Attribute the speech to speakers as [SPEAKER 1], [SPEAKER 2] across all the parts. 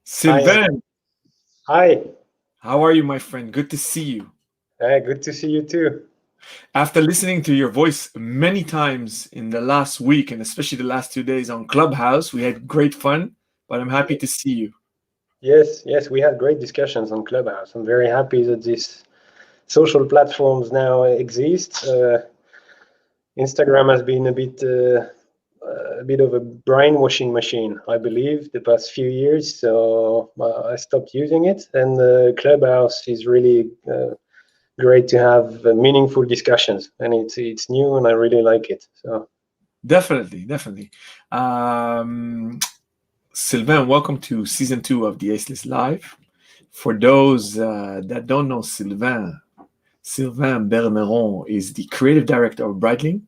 [SPEAKER 1] Hi.
[SPEAKER 2] Sylvain,
[SPEAKER 1] Hi.
[SPEAKER 2] how are you, my friend? Good to see you.
[SPEAKER 1] Good to see you too.
[SPEAKER 2] After listening to your voice many times in the last week, and especially the last 2 days on Clubhouse, we had great fun, but I'm happy to see you.
[SPEAKER 1] Yes, we had great discussions on Clubhouse. I'm very happy that these social platforms now exist. Instagram has been a bit of a brainwashing machine, I believe, the past few years. So I stopped using it, and Clubhouse is really great to have meaningful discussions, and it's new, and I really like it. So
[SPEAKER 2] Definitely. Um, Sylvain, welcome to season 2 of the Aceless Live. For those that don't know Sylvain Berneron is the creative director of Breitling.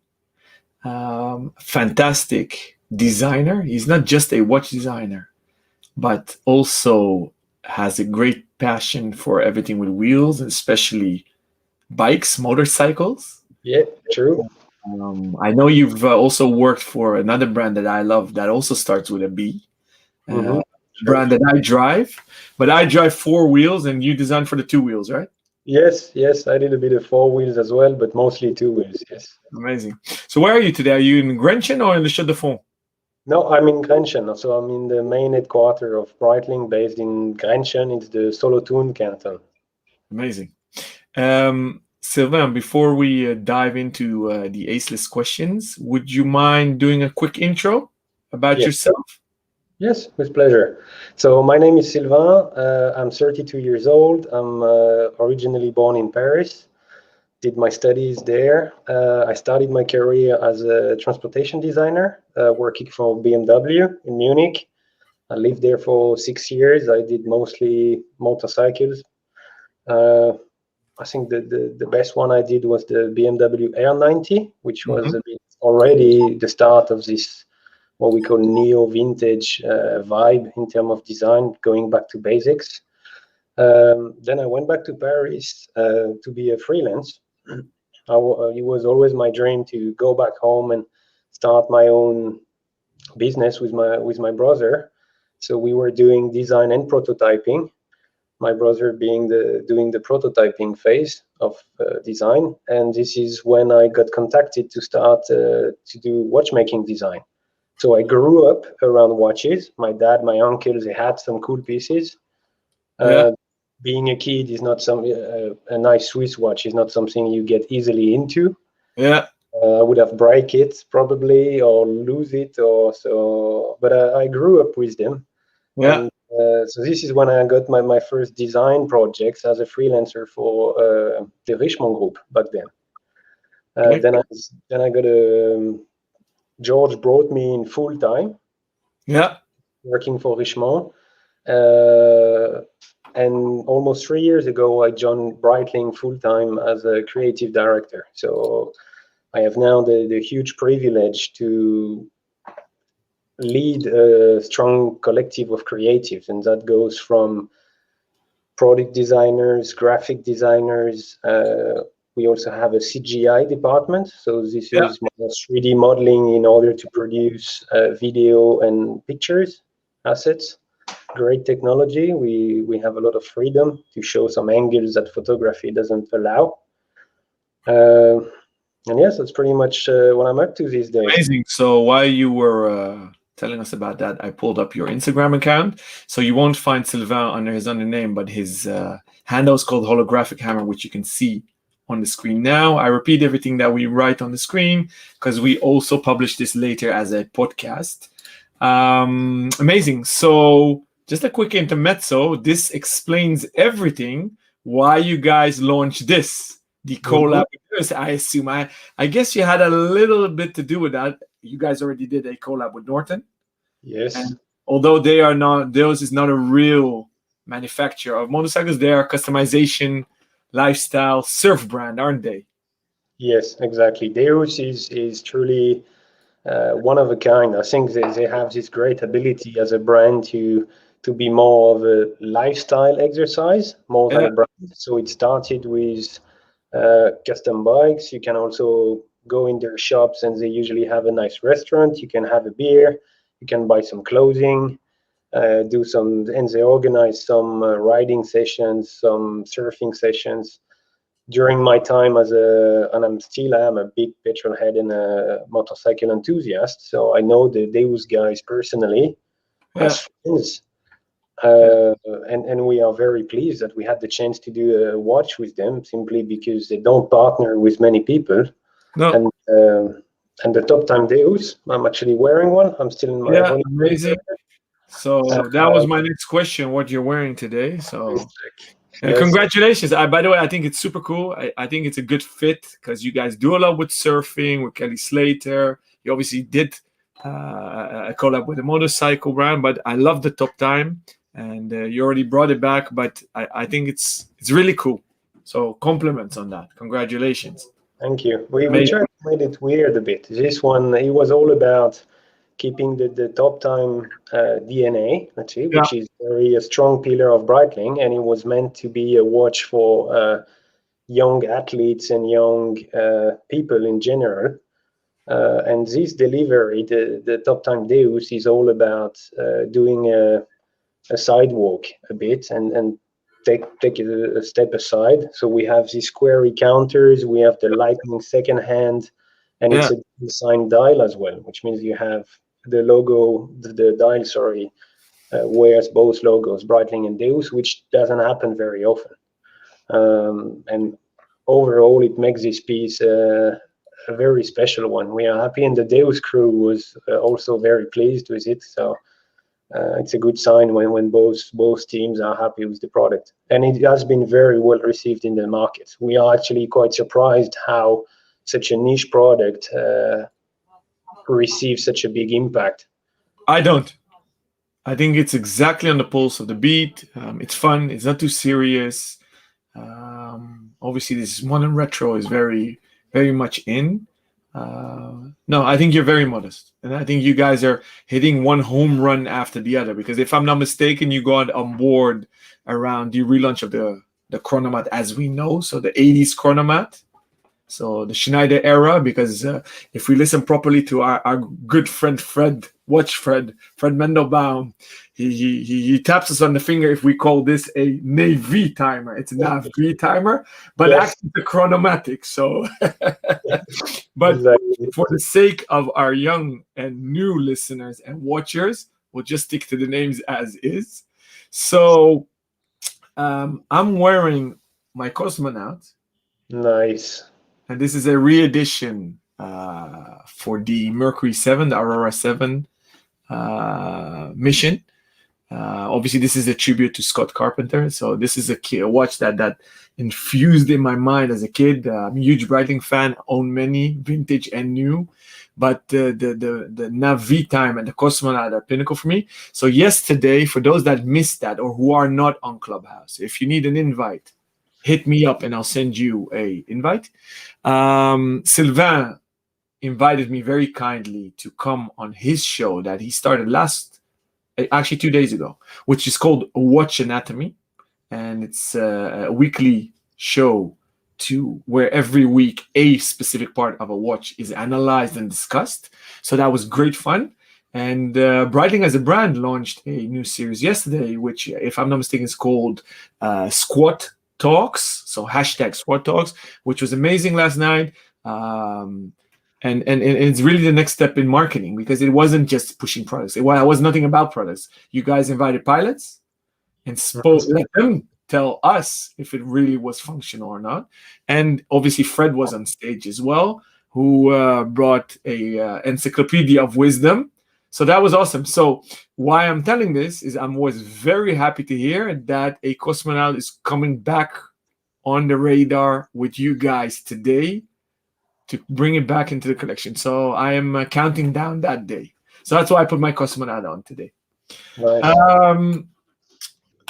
[SPEAKER 2] Fantastic designer. He's not just a watch designer, but also has a great passion for everything with wheels, especially bikes, motorcycles.
[SPEAKER 1] yeah, true.
[SPEAKER 2] I know you've also worked for another brand that I love that also starts with a B,
[SPEAKER 1] Mm-hmm.
[SPEAKER 2] uh,
[SPEAKER 1] Sure.
[SPEAKER 2] brand that I drive, but I drive four wheels and you design for the two wheels, right?
[SPEAKER 1] Yes, I did a bit of four wheels as well, but mostly two wheels, yes.
[SPEAKER 2] Amazing. So where are you today? Are you in Grenchen or in the Chaux de Fonds?
[SPEAKER 1] No, I'm in Grenchen, so I'm in the main headquarter of Breitling, based in Grenchen. It's the Solothurn canton.
[SPEAKER 2] Amazing. Sylvain, before we dive into the aceless questions, would you mind doing a quick intro about
[SPEAKER 1] Yes,
[SPEAKER 2] yourself?
[SPEAKER 1] yes, with pleasure. So my name is Sylvain. I'm 32 years old. I'm originally born in Paris. Did my studies there. I started my career as a transportation designer, working for BMW in Munich. I lived there for 6 years. I did mostly motorcycles. Uh, I think the best one I did was the BMW Air 90, which was
[SPEAKER 2] Hmm.
[SPEAKER 1] a bit already the start of this what we call neo vintage vibe in terms of design, going back to basics. Then I went back to Paris to be a freelance. It was always my dream to go back home and start my own business with my brother. So we were doing design and prototyping, my brother being the doing the prototyping phase of design, and this is when I got contacted to start to do watchmaking design. So I grew up around watches. My dad, my uncles, they had some cool pieces.
[SPEAKER 2] Yeah,
[SPEAKER 1] uh, Being a kid is not some a nice Swiss watch is not something you get easily into.
[SPEAKER 2] yeah,
[SPEAKER 1] I would have break it probably or lose it or so, but I grew up with them.
[SPEAKER 2] yeah.
[SPEAKER 1] And so this is when I got my first design projects as a freelancer for the Richemont group back then.
[SPEAKER 2] Okay.
[SPEAKER 1] Then I got a George brought me in full time
[SPEAKER 2] Yeah.
[SPEAKER 1] working for Richemont. Uh, and almost 3 years ago, I joined Breitling full time as a creative director. So I have now the huge privilege to lead a strong collective of creatives, and that goes from product designers, graphic designers. We also have a CGI department. So this
[SPEAKER 2] Yeah.
[SPEAKER 1] is more 3D modeling in order to produce video and pictures assets. Great technology. We have a lot of freedom to show some angles that photography doesn't allow. Uh, and yes, that's pretty much what I'm up to these days.
[SPEAKER 2] Amazing. So while you were telling us about that, I pulled up your Instagram account. So you won't find Sylvain under his other name, but his handle is called Holographic Hammer, which you can see on the screen now. I repeat everything that we write on the screen because we also publish this later as a podcast. Amazing. So just a quick intermezzo. This explains everything why you guys launched this, the
[SPEAKER 1] Mhm.
[SPEAKER 2] collab. I assume I guess you had a little bit to do with that. You guys already did a collab with Norton,
[SPEAKER 1] Yes,
[SPEAKER 2] and although they are not, theirs is not a real manufacturer of motorcycles. They are a customization, lifestyle, surf brand, aren't they?
[SPEAKER 1] yes, exactly. Deus is truly one of a kind. I think they have this great ability as a brand to be more of a lifestyle exercise more than
[SPEAKER 2] Yeah,
[SPEAKER 1] a brand. So it started with custom bikes. You can also go in their shops, and they usually have a nice restaurant. You can have a beer. You can buy some clothing. do some, and they organize some riding sessions, some surfing sessions. During my time as and I'm a big petrol head and a motorcycle enthusiast, so I know the Deus guys personally as friends. And we are very pleased that we had the chance to do a watch with them, simply because they don't partner with many people.
[SPEAKER 2] No.
[SPEAKER 1] And the Top Time Deus, I'm actually wearing one. I'm still in my honeymoon.
[SPEAKER 2] Amazing. So that was my next question, what you're wearing today. So
[SPEAKER 1] yes.
[SPEAKER 2] Congratulations. By the way, I think it's super cool. I think it's a good fit because you guys do a lot with surfing, with Kelly Slater. You obviously did a collab with a motorcycle brand, but I love the Top Time, and you already brought it back, but I think it's really cool. So compliments on that. Congratulations.
[SPEAKER 1] Thank you. We tried to make it weird a bit. This one, it was all about keeping the Top Time DNA, actually, which is a strong pillar of Breitling, and it was meant to be a watch for young athletes and young people in general. And this delivery, the Top Time Deus, is all about doing a sidewalk a bit and take a step aside. So we have these square counters, we have the lightning second hand, and it's a designed dial as well, which means you have the logo, the dial, wears both logos, Breitling and Deus, which doesn't happen very often. And overall, it makes this piece a very special one. We are happy, and the Deus crew was also very pleased with it. So it's a good sign when both teams are happy with the product, and it has been very well received in the market. We are actually quite surprised how such a niche product receives such a big impact.
[SPEAKER 2] I don't. I think it's exactly on the pulse of the beat. It's fun. It's not too serious. Obviously, this modern retro is very, very much in. No, I think you're very modest, and I think you guys are hitting one home run after the other. Because if I'm not mistaken, you got on board around the relaunch of the Chronomat as we know, so the 80s Chronomat, so the Schneider era. Because if we listen properly to our good friend Fred Mendelbaum, he taps us on the finger if we call this a Navy timer. It's a Navy timer, but actually the Chronomatic. So, but for the sake of our young and new listeners and watchers, we'll just stick to the names as is. So, I'm wearing my Cosmonaut.
[SPEAKER 1] Nice.
[SPEAKER 2] And this is a re-edition for the Mercury 7, the Aurora 7 mission. Obviously, this is a tribute to Scott Carpenter. So this is a watch that infused in my mind as a kid. I'm a huge Breitling fan, own many, vintage and new. But the Navi time and the Cosmonaut are pinnacle for me. So yesterday, for those that missed that or who are not on Clubhouse, if you need an invite, hit me up and I'll send you a invite. Sylvain invited me very kindly to come on his show that he started actually 2 days ago, which is called Watch Anatomy. And it's a weekly show where every week a specific part of a watch is analyzed and discussed. So that was great fun. And Breitling as a brand launched a new series yesterday, which, if I'm not mistaken, is called Squat Talks. So hashtag Squat Talks, which was amazing last night. And it's really the next step in marketing, because it wasn't just pushing products. It was nothing about products. You guys invited pilots and let them tell us if it really was functional or not. And obviously Fred was on stage as well, who brought a encyclopedia of wisdom. So that was awesome. So why I'm telling this is I was very happy to hear that a Cosmonaut is coming back on the radar with you guys today to bring it back into the collection. So I am counting down that day. So that's why I put my Cosmonaut on today.
[SPEAKER 1] Nice.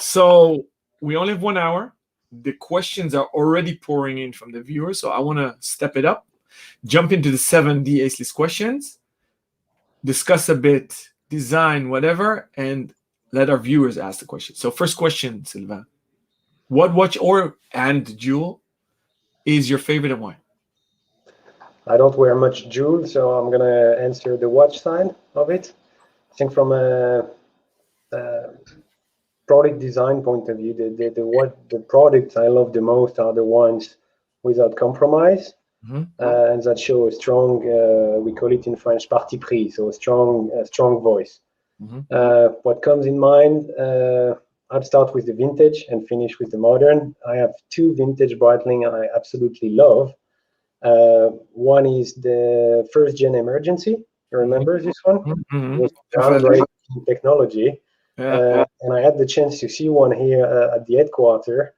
[SPEAKER 2] So we only have 1 hour. The questions are already pouring in from the viewers. So I want to step it up, jump into the 7 Ace List questions, discuss a bit, design, whatever, and let our viewers ask the question. So first question, Sylvain. What watch and jewel is your favorite and why?
[SPEAKER 1] I don't wear much jewel, so I'm going to answer the watch side of it. I think from a product design point of view, the products I love the most are the ones without compromise, and that show a strong, we call it in French, parti pris, so a strong voice. What comes in mind, I'll start with the vintage and finish with the modern. I have two vintage Breitling I absolutely love. One is the first gen Emergency. You remember this one? It was groundbreaking technology. And I had the chance to see one here at the headquarters.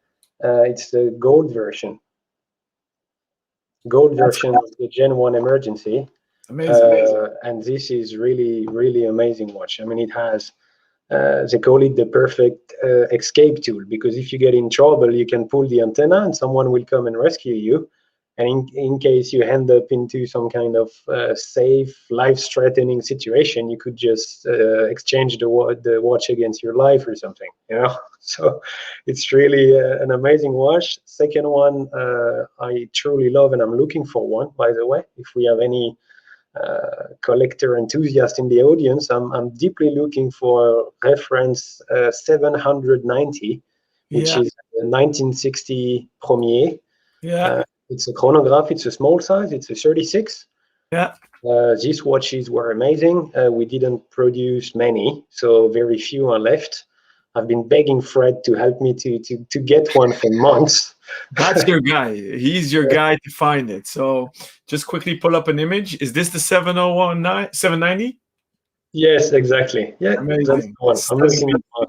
[SPEAKER 1] It's the gold version. Gold version of the Gen 1 Emergency. Amazing. And this is really, really amazing watch. I mean, it has, they call it the perfect escape tool, because if you get in trouble, you can pull the antenna and someone will come and rescue you. And in case you end up into some kind of safe, life-threatening situation, you could just exchange the watch against your life or something, you know? So it's really an amazing watch. Second one, I truly love, and I'm looking for one, by the way. If we have any collector enthusiast in the audience, I'm deeply looking for reference 790, which is 1960 Premier. It's a chronograph. It's a small size. It's a 36. These watches were amazing. We didn't produce many, so very few are left. I've been begging Fred to help me to get one for months.
[SPEAKER 2] That's your guy. He's your guy to find it. So just quickly pull up an image. Is this the 790?
[SPEAKER 1] Yes, exactly. Yeah,
[SPEAKER 2] amazing.
[SPEAKER 1] That's the one. I'm looking at one.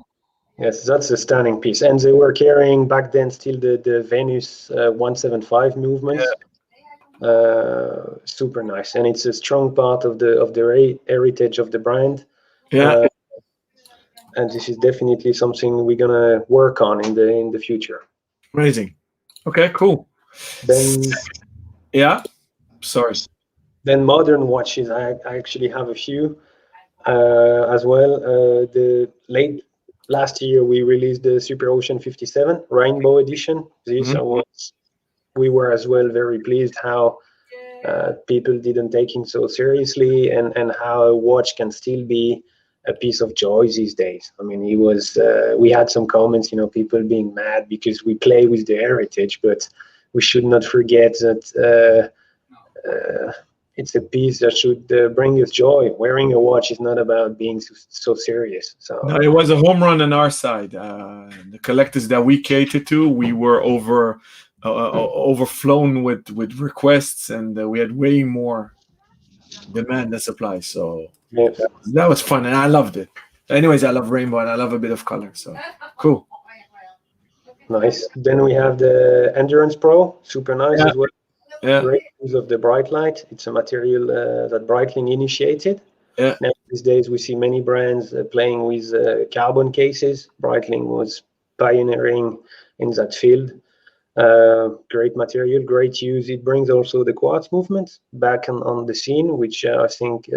[SPEAKER 1] Yes, that's a stunning piece. And they were carrying back then still the Venus 175 movements. Super nice, and it's a strong part of the heritage of the brand. And this is definitely something we're gonna work on in the future.
[SPEAKER 2] Amazing. Okay, cool.
[SPEAKER 1] Then
[SPEAKER 2] sorry.
[SPEAKER 1] Then modern watches, I actually have a few as well. The late last year we released the Super Ocean 57 Rainbow Edition. This we were as well very pleased how people didn't take him so seriously, and how a watch can still be a piece of joy these days. I mean, he was. We had some comments, you know, people being mad because we play with the heritage, but we should not forget that it's a piece that should bring us joy. Wearing a watch is not about being so serious. So
[SPEAKER 2] no, it was a home run on our side. The collectors that we catered to, we were overflown with requests, and we had way more demand than supply. So that was fun, and I loved it. Anyways, I love rainbow and I love a bit of color. So cool.
[SPEAKER 1] Nice. Then we have the Endurance Pro, super nice as well. Great use of the bright light. It's a material that Breitling initiated. Now these days we see many brands playing with carbon cases. Breitling was pioneering in that field. Great material, great use. It brings also the quartz movement back on the scene, which I think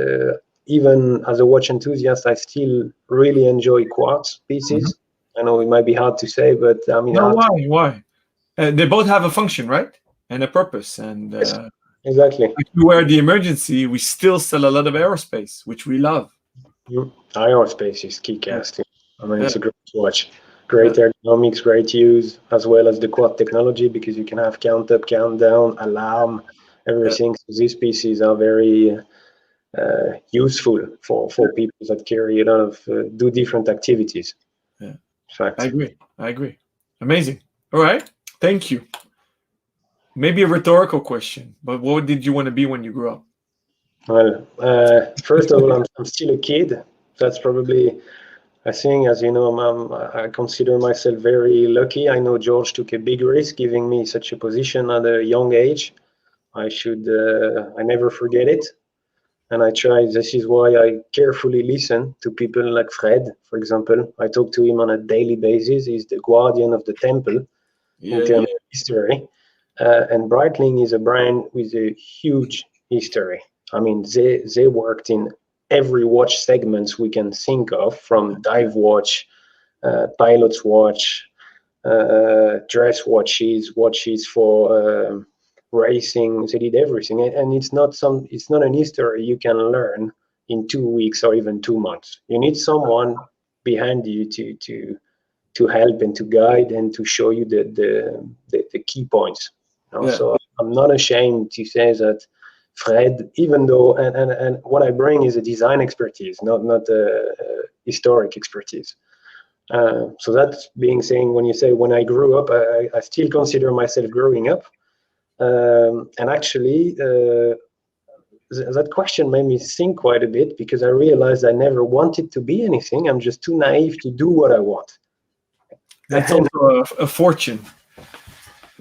[SPEAKER 1] even as a watch enthusiast, I still really enjoy quartz pieces. I know it might be hard to say, but I mean,
[SPEAKER 2] why? They both have a function, right? And a purpose. And
[SPEAKER 1] exactly.
[SPEAKER 2] If you wear the Emergency, we still sell a lot of aerospace, which we love.
[SPEAKER 1] Aerospace is key casting. I mean, it's a great watch. Great ergonomics, great use, as well as the quad technology, because you can have count up, count down, alarm, everything. So these pieces are very useful for people that carry a lot of do different activities.
[SPEAKER 2] Fact. I agree. Amazing. All right. Thank you. Maybe a rhetorical question, but what did you want to be when you grew up?
[SPEAKER 1] Well, first of all, I'm still a kid. That's probably, I think, as you know, I consider myself very lucky. I know George took a big risk giving me such a position at a young age. I never forget it. And I try, this is why I carefully listen to people like Fred, for example. I talk to him on a daily basis. He's the guardian of the temple in terms of history. And Breitling is a brand with a huge history. I mean, they worked in every watch segments we can think of, from dive watch, pilot's watch, dress watches for racing. They did everything, and it's not an history you can learn in 2 weeks or even 2 months. You need someone behind you to help and to guide and to show you the key points. You know? So I'm not ashamed to say that Fred, even though, and what I bring is a design expertise, not a historic expertise. So that's being saying, when you say when I grew up, I still consider myself growing up. And actually, that question made me think quite a bit, because I realized I never wanted to be anything. I'm just too naive to do what I want.
[SPEAKER 2] That's also a fortune.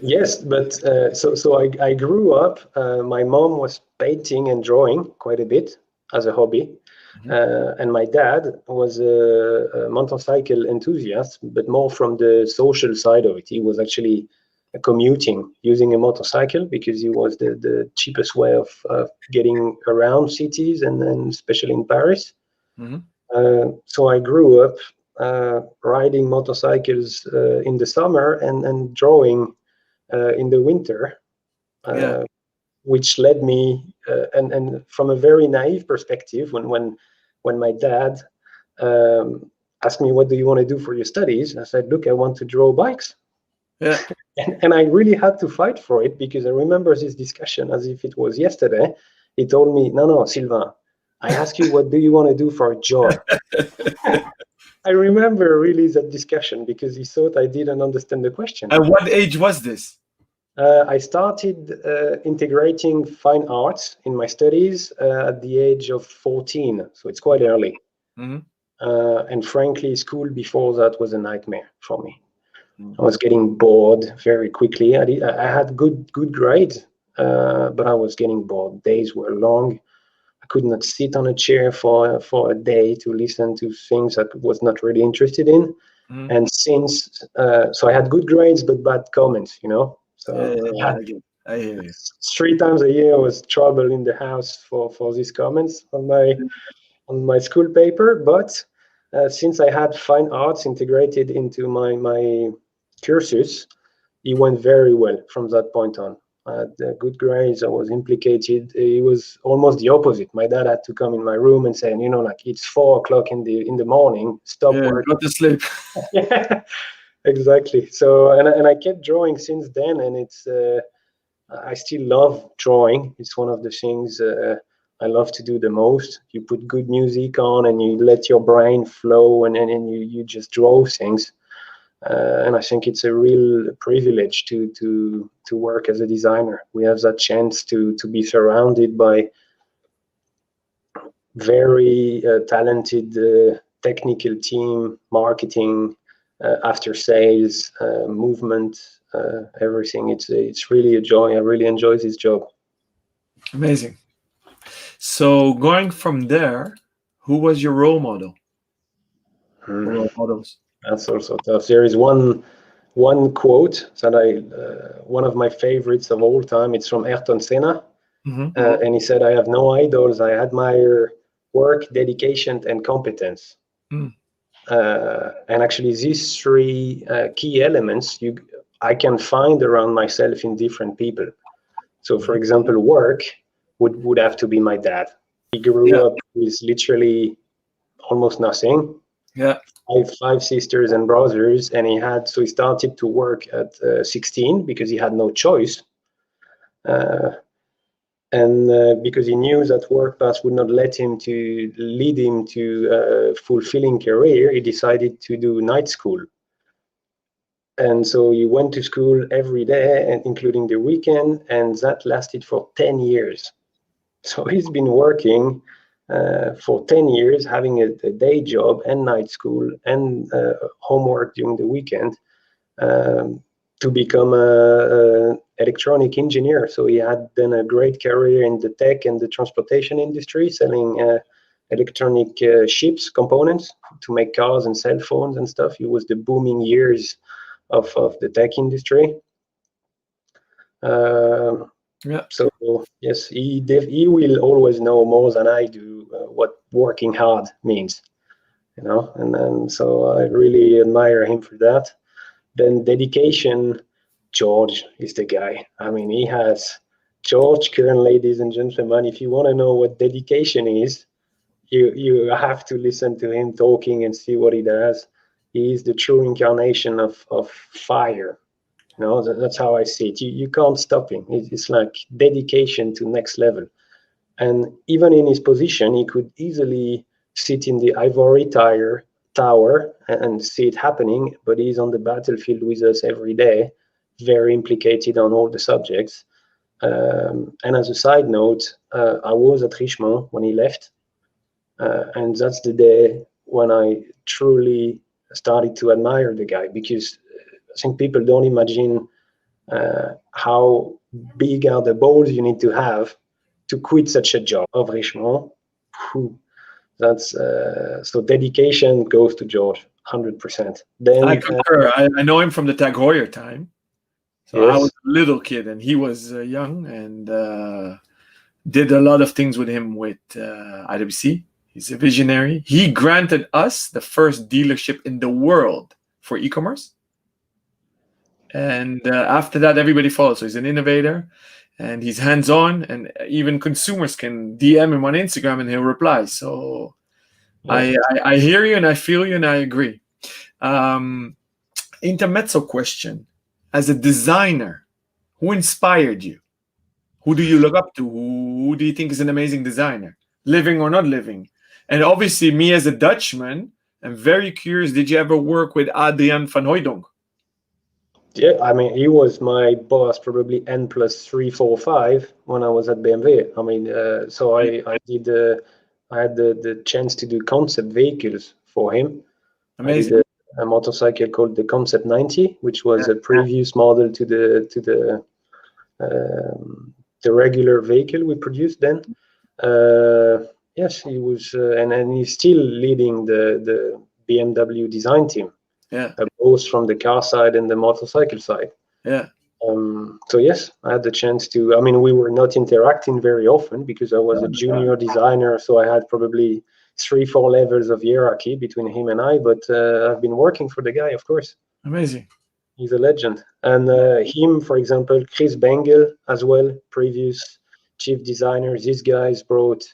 [SPEAKER 1] Yes, but so I grew up. My mom was painting and drawing quite a bit as a hobby. And my dad was a motorcycle enthusiast, but more from the social side of it. He was actually commuting using a motorcycle because he was the cheapest way of getting around cities, and then especially in Paris. So I grew up riding motorcycles in the summer and drawing in the winter, which led me, and from a very naive perspective, when my dad asked me, what do you want to do for your studies? I said, look, I want to draw bikes.
[SPEAKER 2] Yeah.
[SPEAKER 1] And I really had to fight for it, because I remember this discussion as if it was yesterday. He told me, no, Sylvain, I asked you, what do you want to do for a job? I remember really that discussion, because he thought I didn't understand the question.
[SPEAKER 2] At what age was this?
[SPEAKER 1] I started integrating fine arts in my studies at the age of 14, so it's quite early. And frankly, school before that was a nightmare for me. I was getting bored very quickly. I had good grades, but I was getting bored. Days were long. I could not sit on a chair for a day to listen to things I was not really interested in. And since so I had good grades but bad comments, you know. So
[SPEAKER 2] I hear you.
[SPEAKER 1] 3 times a year was trouble in the house for these comments on my school paper. But since I had fine arts integrated into my cursus, it went very well from that point on. I had good grades. I was implicated. It was almost the opposite. My dad had to come in my room and say, you know, like, it's 4 o'clock in the morning. Stop work.
[SPEAKER 2] Go to sleep.
[SPEAKER 1] Yeah, exactly. So and I kept drawing since then, and it's I still love drawing. It's one of the things I love to do the most. You put good music on and you let your brain flow, and you just draw things. And I think it's a real privilege to work as a designer. We have that chance to be surrounded by very talented technical team, marketing, after sales, movement, everything. It's really a joy. I really enjoy this job.
[SPEAKER 2] Amazing. So going from there, who was your role model? Role models.
[SPEAKER 1] That's also tough. There is one quote that one of my favorites of all time. It's from Ayrton Senna, and he said, "I have no idols. I admire work, dedication, and competence." And actually, these 3 key elements I can find around myself in different people. So, for example, work would have to be my dad. He grew up with literally almost nothing.
[SPEAKER 2] Yeah.
[SPEAKER 1] 5 sisters and brothers, and he started to work at 16 because he had no choice. And because he knew that work path would not lead him to a fulfilling career, he decided to do night school. And so he went to school every day, and including the weekend, and that lasted for 10 years. So he's been working for 10 years, having a day job and night school and homework during the weekend, to become a electronic engineer. So he had then a great career in the tech and the transportation industry, selling electronic chips components to make cars and cell phones and stuff. It was the booming years of the tech industry. So yes, he will always know more than I do what working hard means, you know. And so I really admire him for that. Then dedication, George is the guy. I mean, he has George Kern, ladies and gentlemen. If you want to know what dedication is, you have to listen to him talking and see what he does. He is the true incarnation of fire. You know, that's how I see it. You can't stop him. It's like dedication to next level. And even in his position, he could easily sit in the ivory tower and see it happening, but he's on the battlefield with us every day, very implicated on all the subjects. And as a side note, I was at Richemont when he left, and that's the day when I truly started to admire the guy, because I think people don't imagine how big are the balls you need to have to quit such a job of Richemont. That's so dedication goes to George, 100%. Then
[SPEAKER 2] I concur. I know him from the Tag Heuer time. So
[SPEAKER 1] yes.
[SPEAKER 2] I was a little kid and he was young, and did a lot of things with him with IWC. He's a visionary. He granted us the first dealership in the world for e-commerce. And after that, everybody follows. So he's an innovator and he's hands-on, and even consumers can DM him on Instagram and he'll reply. So yeah. I hear you and I feel you and I agree. Intermezzo question. As a designer, who inspired you? Who do you look up to? Who do you think is an amazing designer, living or not living? And obviously, me as a Dutchman, I'm very curious, did you ever work with Adrian van Hooijdonk?
[SPEAKER 1] Yeah, I mean, he was my boss probably N plus 3, 4, 5 when I was at BMW. I mean, so I had the chance to do concept vehicles for him.
[SPEAKER 2] Amazing.
[SPEAKER 1] I did a motorcycle called the Concept 90, which was a previous model to the regular vehicle we produced then. Yes, he was, and he's still leading the BMW design team.
[SPEAKER 2] Yeah.
[SPEAKER 1] Both from the car side and the motorcycle side.
[SPEAKER 2] Yeah.
[SPEAKER 1] So yes, I had the chance to. I mean, we were not interacting very often because I was a junior designer, so I had probably 3, 4 levels of hierarchy between him and I. But I've been working for the guy, of course.
[SPEAKER 2] Amazing.
[SPEAKER 1] He's a legend. And him, for example, Chris Bengel as well, previous chief designer. These guys brought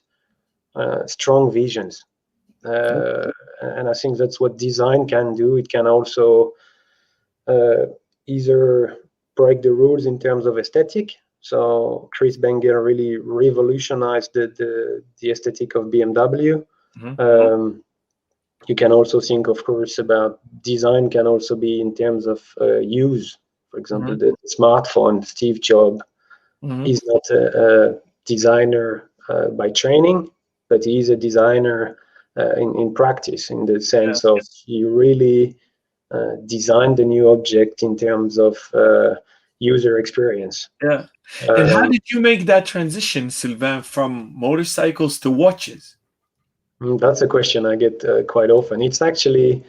[SPEAKER 1] strong visions. And I think that's what design can do. It can also either break the rules in terms of aesthetic. So Chris Bengel really revolutionized the aesthetic of BMW. Mm-hmm. You can also think, of course, about design can also be in terms of use. For example, mm-hmm. the smartphone, Steve Jobs mm-hmm. is not a designer by training, but he is a designer in practice, in the sense of you really design the new object in terms of user experience.
[SPEAKER 2] Yeah. And how did you make that transition, Sylvain, from motorcycles to watches?
[SPEAKER 1] That's a question I get quite often. It's actually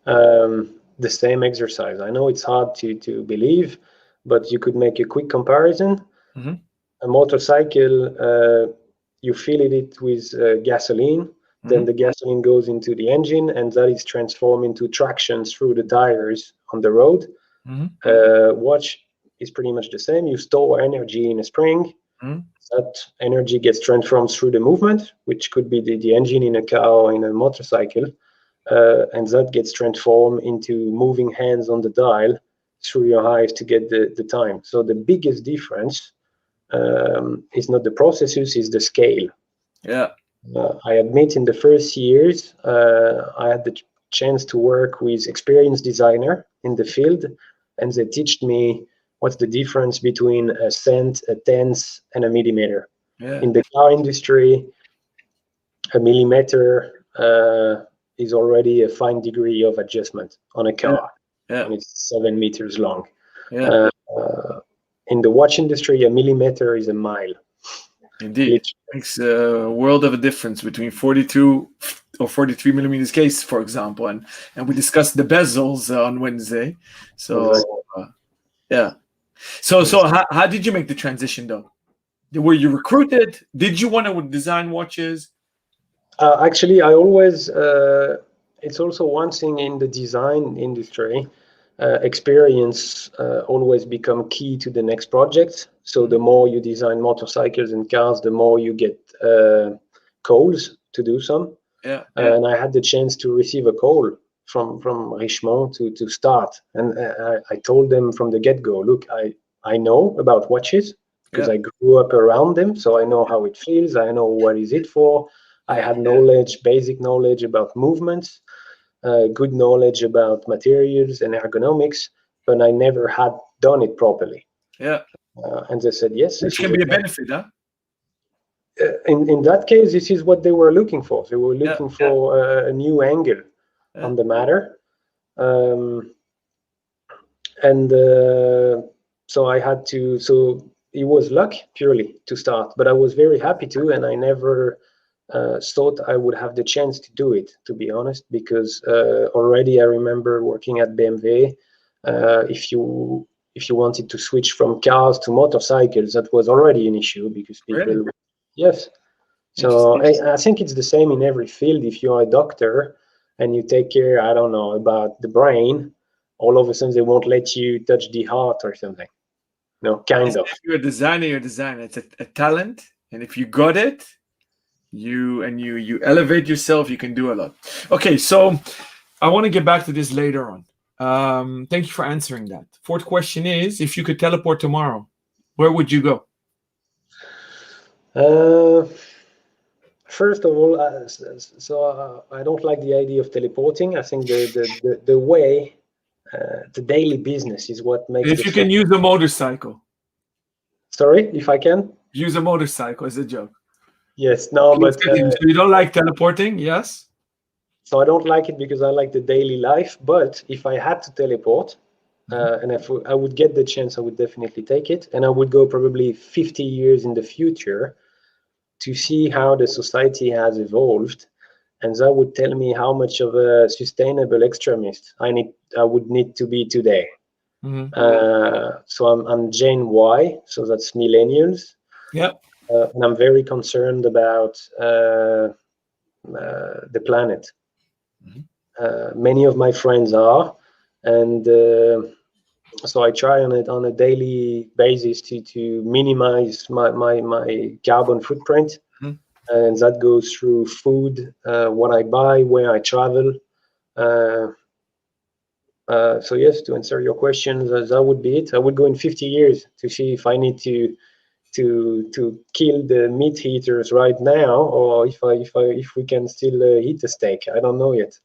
[SPEAKER 1] the same exercise. I know it's hard to believe, but you could make a quick comparison. Mm-hmm. A motorcycle, you fill it with gasoline. Then the gasoline goes into the engine, and that is transformed into traction through the tires on the road. Mm-hmm. Watch is pretty much the same. You store energy in a spring. Mm-hmm. That energy gets transformed through the movement, which could be the engine in a car or in a motorcycle. And that gets transformed into moving hands on the dial through your eyes to get the time. So the biggest difference is not the processes, is the scale.
[SPEAKER 2] Yeah.
[SPEAKER 1] I admit in the first years, I had the chance to work with experienced designer in the field, and they taught me what's the difference between a cent, a tenth, and a millimeter. Yeah. In the car industry, a millimeter is already a fine degree of adjustment on a car. Yeah. And it's 7 meters long. Yeah. In the watch industry, a millimeter is a mile.
[SPEAKER 2] Indeed. It makes a world of a difference between 42 or 43 millimeters case, for example. And we discussed the bezels on Wednesday. So, yeah. So how did you make the transition, though? Were you recruited? Did you want to design watches?
[SPEAKER 1] Actually, I always, it's also one thing in the design industry, experience always become key to the next project. So the more you design motorcycles and cars, the more you get calls to do some.
[SPEAKER 2] Yeah.
[SPEAKER 1] And I had the chance to receive a call from Richemont to start. And I told them from the get-go, look, I know about watches because I grew up around them, so I know how it feels. I know what is it for. I had knowledge, basic knowledge about movements, good knowledge about materials and ergonomics, but I never had done it properly.
[SPEAKER 2] Yeah.
[SPEAKER 1] And they said, yes.
[SPEAKER 2] Which can be a benefit, huh?
[SPEAKER 1] In that case, this is what they were looking for. They were looking for a new angle on the matter. So I had to, so it was luck purely to start, but I was very happy to, and I never thought I would have the chance to do it, to be honest, because already I remember working at BMW. If you wanted to switch from cars to motorcycles, that was already an issue because people,
[SPEAKER 2] really?
[SPEAKER 1] Yes. So I think it's the same in every field. If you're a doctor and you take care, I don't know, about the brain, all of a sudden they won't let you touch the heart or something. No, kind of.
[SPEAKER 2] If you're a designer, you're a designer. It's a talent, and if you got it, you elevate yourself, you can do a lot. Okay, so I want to get back to this later on. Thank you for answering that. Fourth question is, if you could teleport tomorrow, where would you go?
[SPEAKER 1] First of all, I don't like the idea of teleporting. I think the way, the daily business is what makes.
[SPEAKER 2] If you can use a motorcycle.
[SPEAKER 1] Sorry, if I can
[SPEAKER 2] use a motorcycle is a joke.
[SPEAKER 1] Yes, no, but
[SPEAKER 2] so you don't like teleporting, yes?
[SPEAKER 1] So I don't like it because I like the daily life. But if I had to teleport, and if I would get the chance, I would definitely take it, and I would go probably 50 years in the future to see how the society has evolved, and that would tell me how much of a sustainable extremist I would need to be today. So I'm Gen Y, so that's millennials.
[SPEAKER 2] Yeah.
[SPEAKER 1] And I'm very concerned about the planet. Many of my friends are, and so I try on a daily basis to minimize my carbon footprint. And that goes through food, what I buy, where I travel. So yes, to answer your question, that would be it. I would go in 50 years to see if I need to kill the meat eaters right now, or if we can still eat the steak. I don't know yet.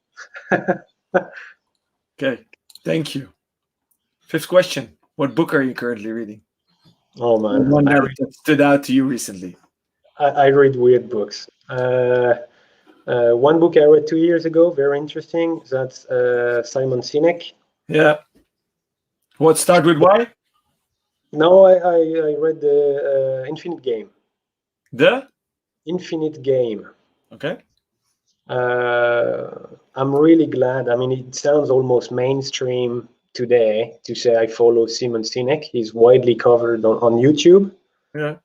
[SPEAKER 2] Okay, thank you. Fifth question: what book are you currently reading?
[SPEAKER 1] Oh man,
[SPEAKER 2] one that stood out to you recently.
[SPEAKER 1] I read weird books. One book I read 2 years ago, very interesting. That's Simon Sinek.
[SPEAKER 2] Yeah. What, start with why?
[SPEAKER 1] No, I read the Infinite Game.
[SPEAKER 2] The
[SPEAKER 1] Infinite Game.
[SPEAKER 2] Okay.
[SPEAKER 1] I'm really glad. I mean, it sounds almost mainstream today to say I follow Simon Sinek. He's widely covered on YouTube.
[SPEAKER 2] Yeah.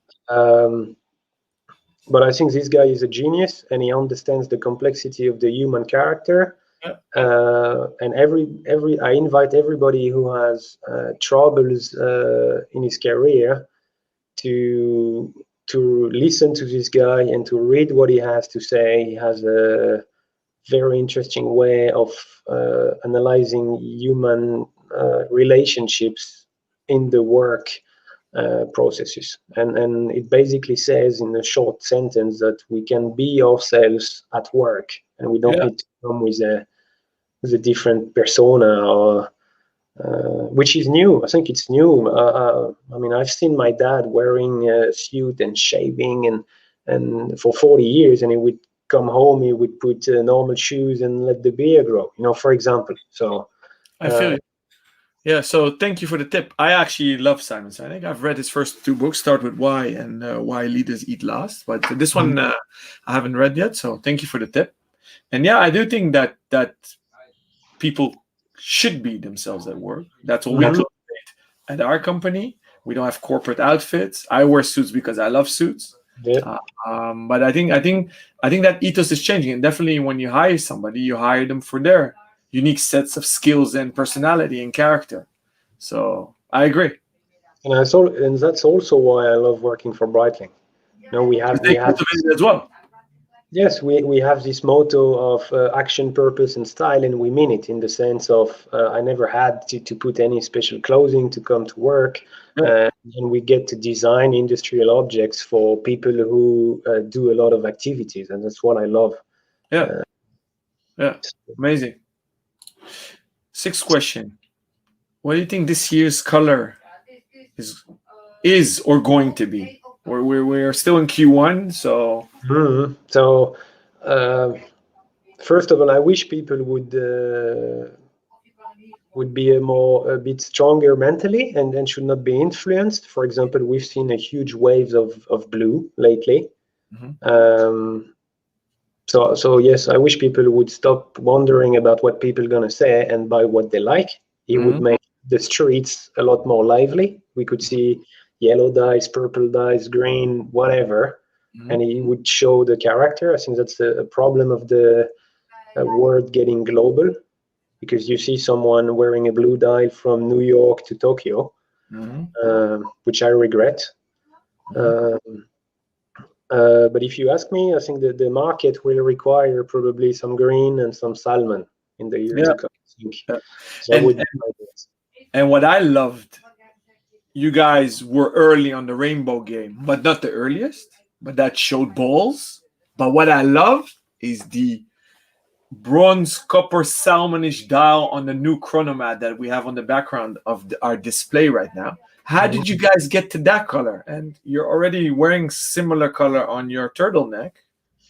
[SPEAKER 1] But I think this guy is a genius, and he understands the complexity of the human character.
[SPEAKER 2] Yeah.
[SPEAKER 1] And I invite everybody who has troubles in his career to listen to this guy and to read what he has to say. He has a very interesting way of analyzing human relationships in the work processes, and it basically says in a short sentence that we can be ourselves at work, and we don't need to come with a different persona, or which is new. I think it's new. I mean, I've seen my dad wearing a suit and shaving and for 40 years, and he would come home, he would put normal shoes and let the beard grow, for example. So
[SPEAKER 2] I feel you. Yeah, so thank you for the tip. I actually love Simon Sinek. I've read his first 2 books, Start With Why and Why Leaders Eat Last. But this one I haven't read yet, so thank you for the tip. And yeah, I do think that people should be themselves at work. That's what we cultivate at our company. We don't have corporate outfits. I wear suits because I love suits.
[SPEAKER 1] Yeah.
[SPEAKER 2] But I think that ethos is changing. And definitely when you hire somebody, you hire them for their unique sets of skills and personality and character. So I agree.
[SPEAKER 1] And that's also why I love working for Breitling. We have
[SPEAKER 2] it as well.
[SPEAKER 1] Yes, we have this motto of action, purpose, and style, and we mean it in the sense of I never had to put any special clothing to come to work, and we get to design industrial objects for people who do a lot of activities, and that's what I love.
[SPEAKER 2] Yeah, yeah, amazing. Sixth question: what do you think this year's color is or going to be? We're still in Q1, so.
[SPEAKER 1] So, first of all, I wish people would be a bit stronger mentally and should not be influenced. For example, we've seen a huge waves of blue lately. So yes, I wish people would stop wondering about what people are gonna say and buy what they like. It would make the streets a lot more lively. We could see yellow dyes, purple dyes, green, whatever, and it would show the character. I think that's a problem of the world getting global, because you see someone wearing a blue dye from New York to Tokyo, which I regret. But if you ask me, I think that the market will require probably some green and some salmon in the year to come. I think. So
[SPEAKER 2] and what I loved, you guys were early on the rainbow game, but not the earliest, but that showed balls. But what I love is the bronze, copper, salmonish dial on the new Chronomat that we have on the background of our display right now. How did you guys get to that color? And you're already wearing similar color on your turtleneck.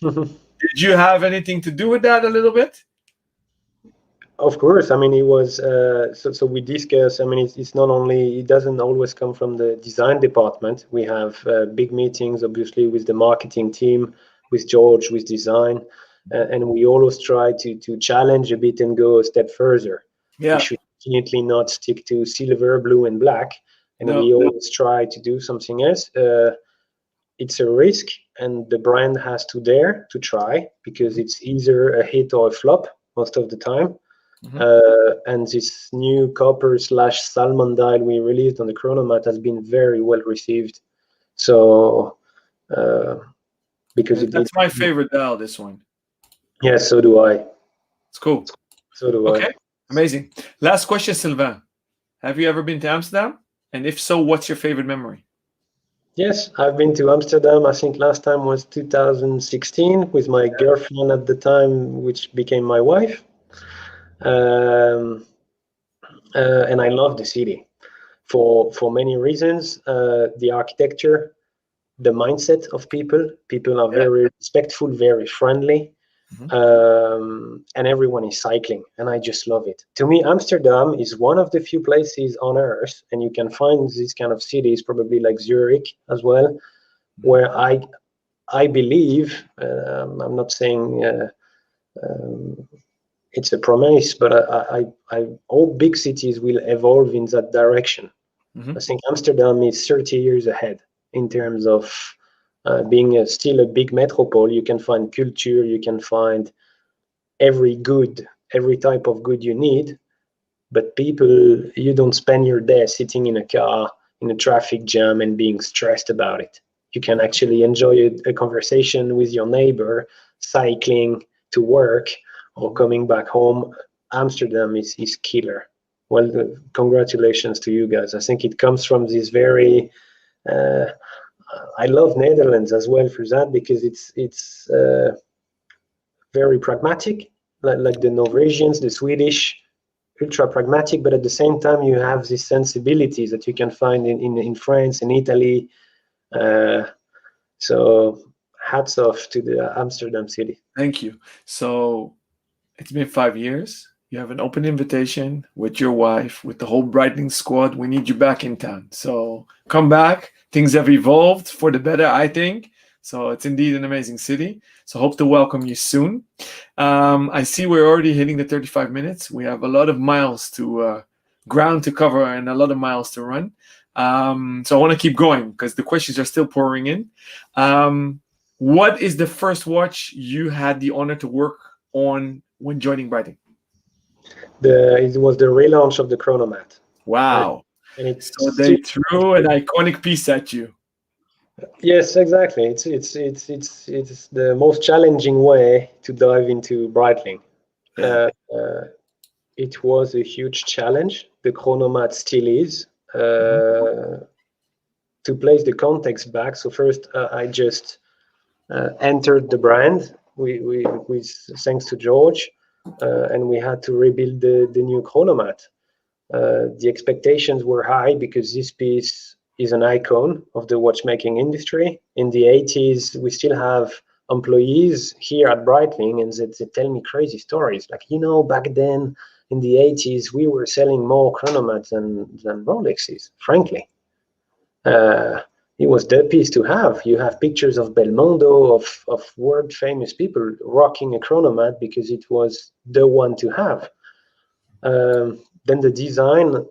[SPEAKER 2] Did you have anything to do with that a little bit?
[SPEAKER 1] Of course. I mean, it was so we discuss. I mean, it's not only, it doesn't always come from the design department. We have big meetings, obviously, with the marketing team, with George, with design, and we always try to challenge a bit and go a step further. We should definitely not stick to silver, blue, and black, and we always try to do something else. It's a risk, and the brand has to dare to try, because it's either a hit or a flop most of the time. And this new copper/salmon dial we released on the Chronomat has been very well received. So because
[SPEAKER 2] that's my favorite dial, this one.
[SPEAKER 1] Yes, so do I.
[SPEAKER 2] It's cool.
[SPEAKER 1] So do I.
[SPEAKER 2] Amazing. Last question, Sylvain. Have you ever been to Amsterdam? And if so, what's your favorite memory?
[SPEAKER 1] Yes, I've been to Amsterdam. I think last time was 2016 with my girlfriend at the time, which became my wife. And I love the city for many reasons. The architecture, the mindset of people. People are very respectful, very friendly, and everyone is cycling, and I just love it. To me, Amsterdam is one of the few places on earth, and you can find these kind of cities, probably like Zurich as well, where I believe, I'm not saying it's a promise, but I all big cities will evolve in that direction. I think Amsterdam is 30 years ahead in terms of being still a big metropole. You can find culture, you can find every type of good you need, but people, you don't spend your day sitting in a car in a traffic jam and being stressed about it. You can actually enjoy a conversation with your neighbor, cycling to work or coming back home. Amsterdam is killer. Well, congratulations to you guys. I think it comes from this very I love Netherlands as well for that, because it's very pragmatic, like the Norwegians, the Swedish, ultra pragmatic, but at the same time you have these sensibilities that you can find in France and Italy. So hats off to the Amsterdam city.
[SPEAKER 2] Thank you. So it's been 5 years. You have an open invitation with your wife, with the whole Breitling squad. We need you back in town. So come back. Things have evolved for the better, I think. So it's indeed an amazing city. So hope to welcome you soon. I see we're already hitting the 35 minutes. We have a lot of miles to ground to cover and a lot of miles to run. So I want to keep going because the questions are still pouring in. What is the first watch you had the honor to work on when joining Breitling?
[SPEAKER 1] It was the relaunch of the Chronomat.
[SPEAKER 2] Wow.
[SPEAKER 1] And
[SPEAKER 2] so they threw an iconic piece at you.
[SPEAKER 1] Yes, exactly. It's the most challenging way to dive into Breitling.
[SPEAKER 2] Yeah.
[SPEAKER 1] It was a huge challenge. The Chronomat still is.
[SPEAKER 2] Mhm.
[SPEAKER 1] To place the context back, so first I just entered the brand with thanks to George, and we had to rebuild the new Chronomat. The expectations were high because this piece is an icon of the watchmaking industry. In the 80s, we still have employees here at Breitling, and they tell me crazy stories. Like, back then in the 80s, we were selling more Chronomats than Rolexes, frankly. Uh, it was the piece to have. You have pictures of Belmondo, of world famous people rocking a Chronomat because it was the one to have. Then the design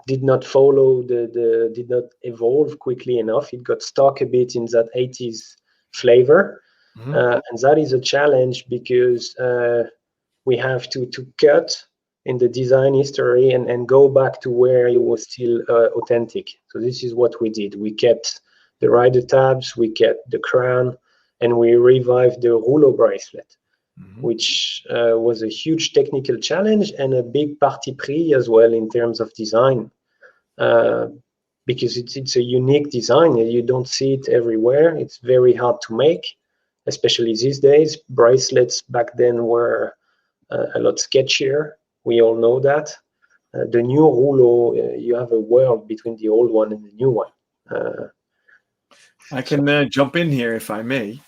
[SPEAKER 1] did not follow did not evolve quickly enough. It got stuck a bit in that 80s flavor,
[SPEAKER 2] Mhm.
[SPEAKER 1] and that is a challenge because we have to cut in the design history and go back to where it was still authentic. So this is what we did. We kept the rider tabs, we kept the crown, and we revived the rouleau bracelet,
[SPEAKER 2] Mhm.
[SPEAKER 1] which was a huge technical challenge and a big parti pris as well in terms of design, uh, because it's a unique design. You don't see it everywhere. It's very hard to make, especially these days. Bracelets back then were a lot sketchier. We all know that. The new rouleau, you have a world between the old one and the new one. Uh,
[SPEAKER 2] I
[SPEAKER 1] so
[SPEAKER 2] can jump in here if I may.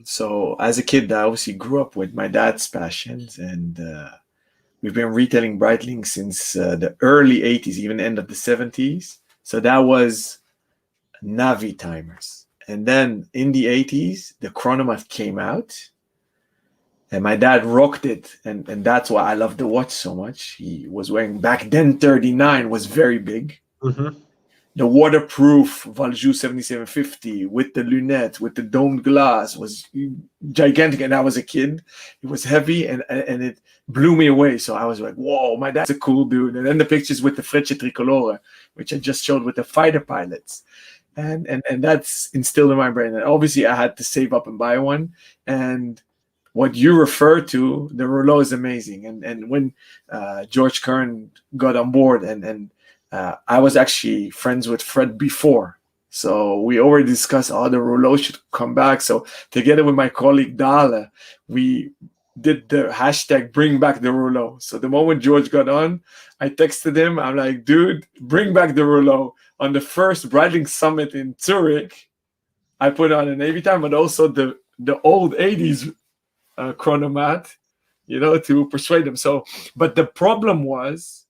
[SPEAKER 2] So as a kid, I obviously grew up with my dad's passions, and we've been retailing Breitling since the early 80s, even end of the 70s. So that was Navi timers. And then in the 80s, the Chronomat came out, and my dad rocked it. And that's why I love the watch so much. He was wearing, back then, 39 was very big.
[SPEAKER 1] mhm.
[SPEAKER 2] The waterproof Valjoux 7750 with the lunette, with the domed glass was gigantic. And I was a kid. It was heavy and it blew me away. So I was like, whoa, my dad's a cool dude. And then the pictures with the Frecce Tricolore, which I just showed with the fighter pilots. And that's instilled in my brain. And obviously I had to save up and buy one. And what you refer to, the rouleau is amazing. And when George Kern got on board, and I was actually friends with Fred before, so we already discussed, oh, the rouleau should come back. So together with my colleague Dale, we did the hashtag bring back the rouleau. So the moment George got on, I texted him. I'm like, dude, bring back the rouleau. On the first Breitling Summit in Zurich, I put on a Navy time, but also the old 80s Chronomat, to persuade them. So, but the problem was,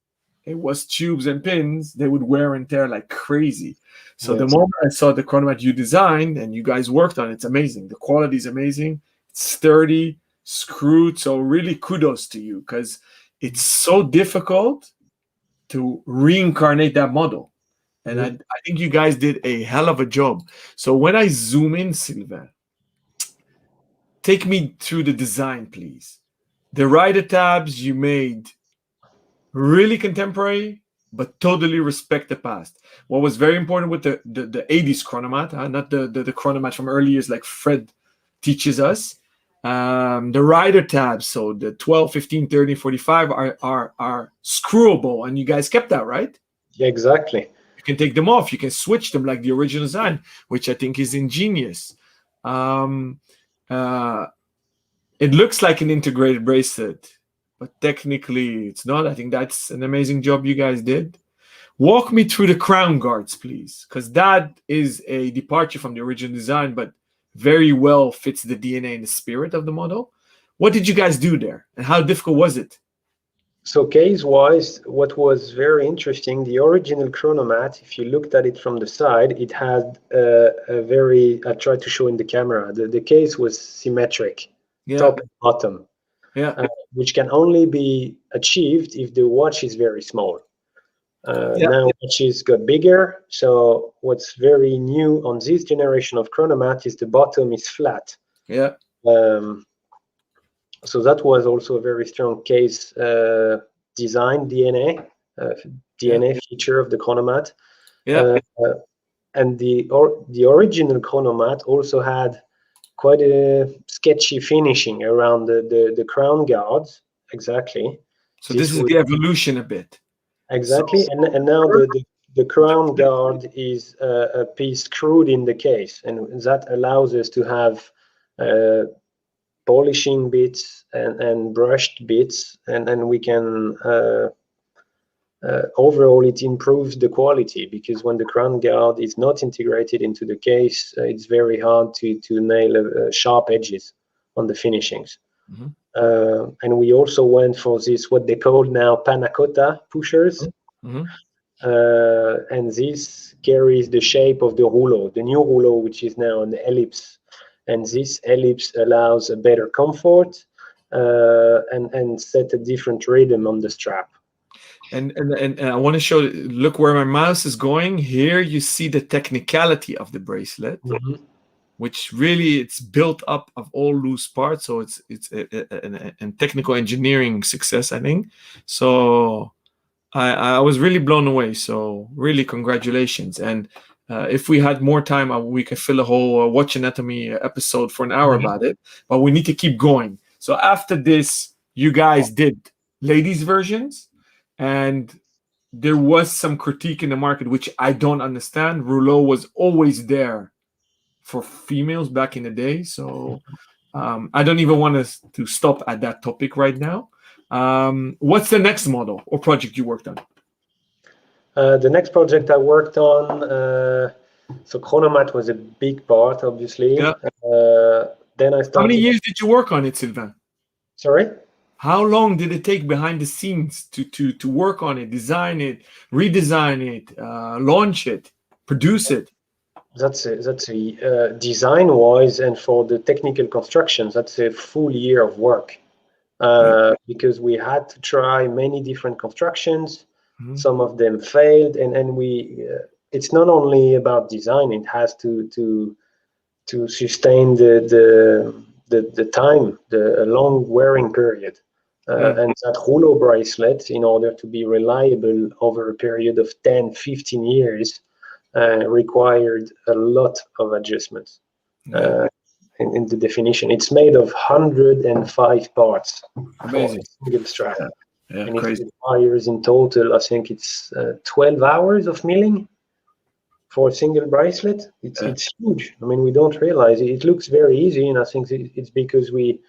[SPEAKER 2] it was tubes and pins. They would wear and tear like crazy. So the
[SPEAKER 1] Yes.
[SPEAKER 2] moment I saw the Chronomat you designed and you guys worked on, it's amazing. The quality is amazing. It's sturdy, screwed. So really kudos to you, because it's so difficult to reincarnate that model. And
[SPEAKER 1] Mhm.
[SPEAKER 2] I think you guys did a hell of a job. So when I zoom in, Sylvain, take me through the design, please. The rider tabs you made really contemporary, but totally respect the past. What was very important with the 80s Chronomat, not the Chronomat from early years like Fred teaches us. The rider tabs, so the 12, 15, 30, 45 are screwable, and you guys kept that, right?
[SPEAKER 1] Yeah, exactly.
[SPEAKER 2] You can take them off, you can switch them like the original design, which I think is ingenious. Um, uh, it looks like an integrated bracelet, but technically it's not. I think that's an amazing job you guys did. Walk me through the crown guards, please, because that is a departure from the original design, but very well fits the DNA and the spirit of the model. What did you guys do there, and how difficult was it?
[SPEAKER 1] So case-wise, what was very interesting, the original Chronomat, if you looked at it from the side, it had a very, I tried to show in the camera, the case was symmetric,
[SPEAKER 2] Yeah,
[SPEAKER 1] top and bottom,
[SPEAKER 2] yeah,
[SPEAKER 1] which can only be achieved if the watch is very small.
[SPEAKER 2] yeah,
[SPEAKER 1] Now watches got bigger, so what's very new on this generation of Chronomat is the bottom is flat.
[SPEAKER 2] yeah,
[SPEAKER 1] Um, so that was also a very strong case design DNA
[SPEAKER 2] yeah,
[SPEAKER 1] DNA feature of the Chronomat.
[SPEAKER 2] yeah.
[SPEAKER 1] Uh, and the original Chronomat also had quite a sketchy finishing around the crown guards. Exactly.
[SPEAKER 2] So this is the evolution a bit.
[SPEAKER 1] Exactly, so, and now the crown guard is a piece screwed in the case, and that allows us to have polishing bits and brushed bits, and we can overall it improves the quality, because when the crown guard is not integrated into the case, it's very hard to nail sharp edges on the finishings.
[SPEAKER 2] Mm-hmm.
[SPEAKER 1] And we also went for this, what they call now panna cotta pushers.
[SPEAKER 2] Mm-hmm.
[SPEAKER 1] And this carries the shape of the rouleau, the new rouleau, which is now an ellipse. And this ellipse allows a better comfort and set a different rhythm on the strap.
[SPEAKER 2] And I want to show, look where my mouse is going. Here you see the technicality of the bracelet, mm-hmm. which really it's built up of all loose parts. So it's a technical engineering success, I think. So I was really blown away. So really congratulations. And if we had more time, we could fill a whole watch anatomy episode for an hour mm-hmm. about it. But we need to keep going. So after this, you guys did ladies' versions. And there was some critique in the market, which I don't understand. Rouleau was always there for females back in the day. So I don't even want us to stop at that topic right now. What's the next model or project you worked on?
[SPEAKER 1] The next project I worked on, so Chronomat was a big part, obviously.
[SPEAKER 2] Yeah.
[SPEAKER 1] Then I started.
[SPEAKER 2] How many years did you work on it, Sylvain?
[SPEAKER 1] Sorry?
[SPEAKER 2] How long did it take behind the scenes to work on it, design it, redesign it, launch it, produce it?
[SPEAKER 1] That's a design-wise, and for the technical construction, that's a full year of work. Because we had to try many different constructions. Mm-hmm. Some of them failed, and we. It's not only about design; it has to sustain the time, the long wearing period. And that rouleau bracelet, in order to be reliable over a period of 10, 15 years, required a lot of adjustments in the definition. It's made of 105 parts.
[SPEAKER 2] Amazing.
[SPEAKER 1] For a single strap.
[SPEAKER 2] Yeah,
[SPEAKER 1] and
[SPEAKER 2] crazy.
[SPEAKER 1] It requires in total, I think it's 12 hours of milling for a single bracelet. It's huge. I mean, we don't realize it. It looks very easy, and I think it's because we